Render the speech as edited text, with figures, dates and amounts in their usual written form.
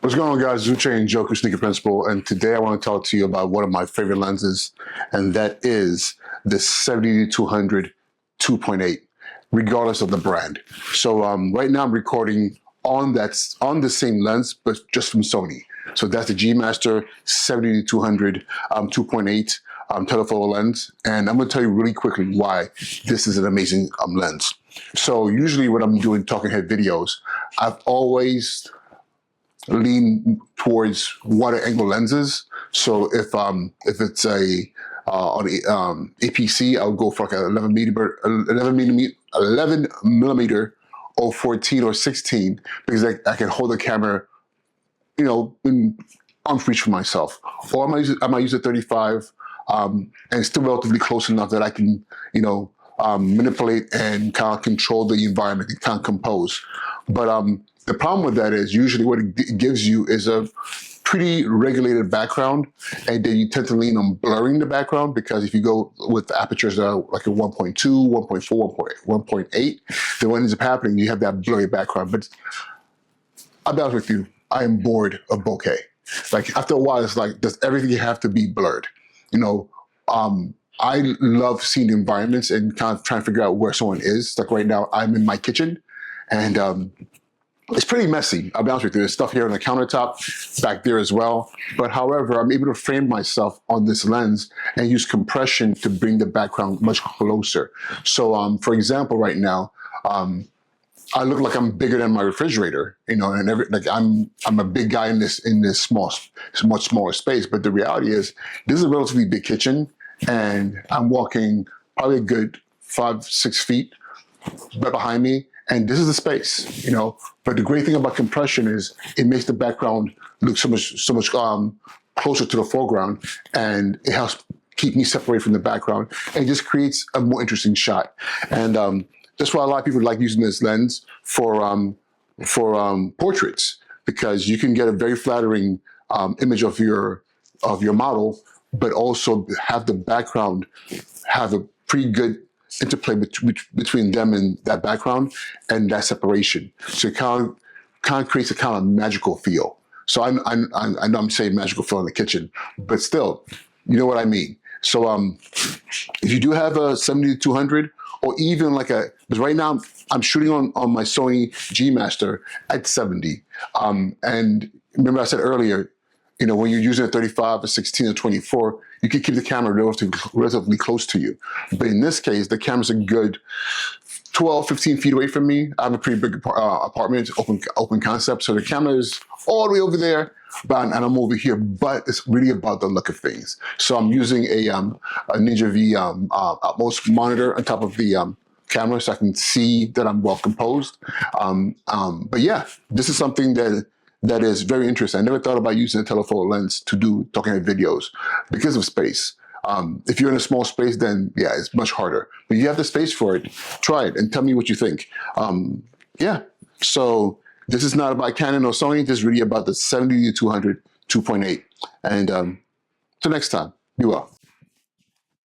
What's going on, guys? Zuche and Joker Sneaker Principal, and today I want to talk to you about one of my favorite lenses, and that is the 70-200 2.8, regardless of the brand. So right now I'm recording on the same lens, but just from Sony. So that's the G Master 70-200 2.8 telephoto lens, and I'm going to tell you really quickly why this is an amazing lens. So usually when I'm doing talking head videos, I've always lean towards wider angle lenses. So if it's a on APC, I'll go for like an 11 millimeter or 14 or 16, because I can hold the camera, you know, in arm's reach for myself. Or I might use a 35 and still relatively close enough that I can, you know, manipulate and kind of control the environment and kind of compose. But the problem with that is usually what it gives you is a pretty regulated background, and then you tend to lean on blurring the background, because if you go with apertures that are like a 1.2, 1.4, 1.8, then what ends up happening, you have that blurry background. But I'll be honest with you, I am bored of bokeh. Like after a while, it's like, does everything have to be blurred? You know, I love seeing environments and kind of trying to figure out where someone is. Like right now, I'm in my kitchen, and it's pretty messy. I'll be honest with you. There's stuff here on the countertop, back there as well. But however, I'm able to frame myself on this lens and use compression to bring the background much closer. So for example, right now, I look like I'm bigger than my refrigerator, you know, and I'm a big guy in this much smaller space. But the reality is, this is a relatively big kitchen, and I'm walking probably a good 5-6 feet right behind me, and this is the space, you know. But the great thing about compression is it makes the background look so much closer to the foreground, and it helps keep me separated from the background, and it just creates a more interesting shot. And that's why a lot of people like using this lens for portraits, because you can get a very flattering image of your model, but also have the background have a pretty good interplay between them and that background and that separation. So it kind of creates a kind of magical feel. So I know I'm saying magical feel in the kitchen, but still, you know what I mean. So if you do have a 70-200, or even like because right now I'm shooting on my Sony G Master at 70. And remember I said earlier, you know, when you're using a 35, a 16, or 24, you can keep the camera relatively close to you. But in this case, the camera's a good 12, 15 feet away from me. I have a pretty big apartment, open concept, so the camera is all the way over there, and I'm over here. But it's really about the look of things. So I'm using a Ninja V Utmost monitor on top of the camera, so I can see that I'm well composed. But yeah, this is something that is very interesting. I never thought about using a telephoto lens to do talking head videos because of space. If you're in a small space, then yeah, it's much harder. But you have the space for it. Try it and tell me what you think. Yeah, so this is not about Canon or Sony. This is really about the 70-200 2.8. And till next time, be well.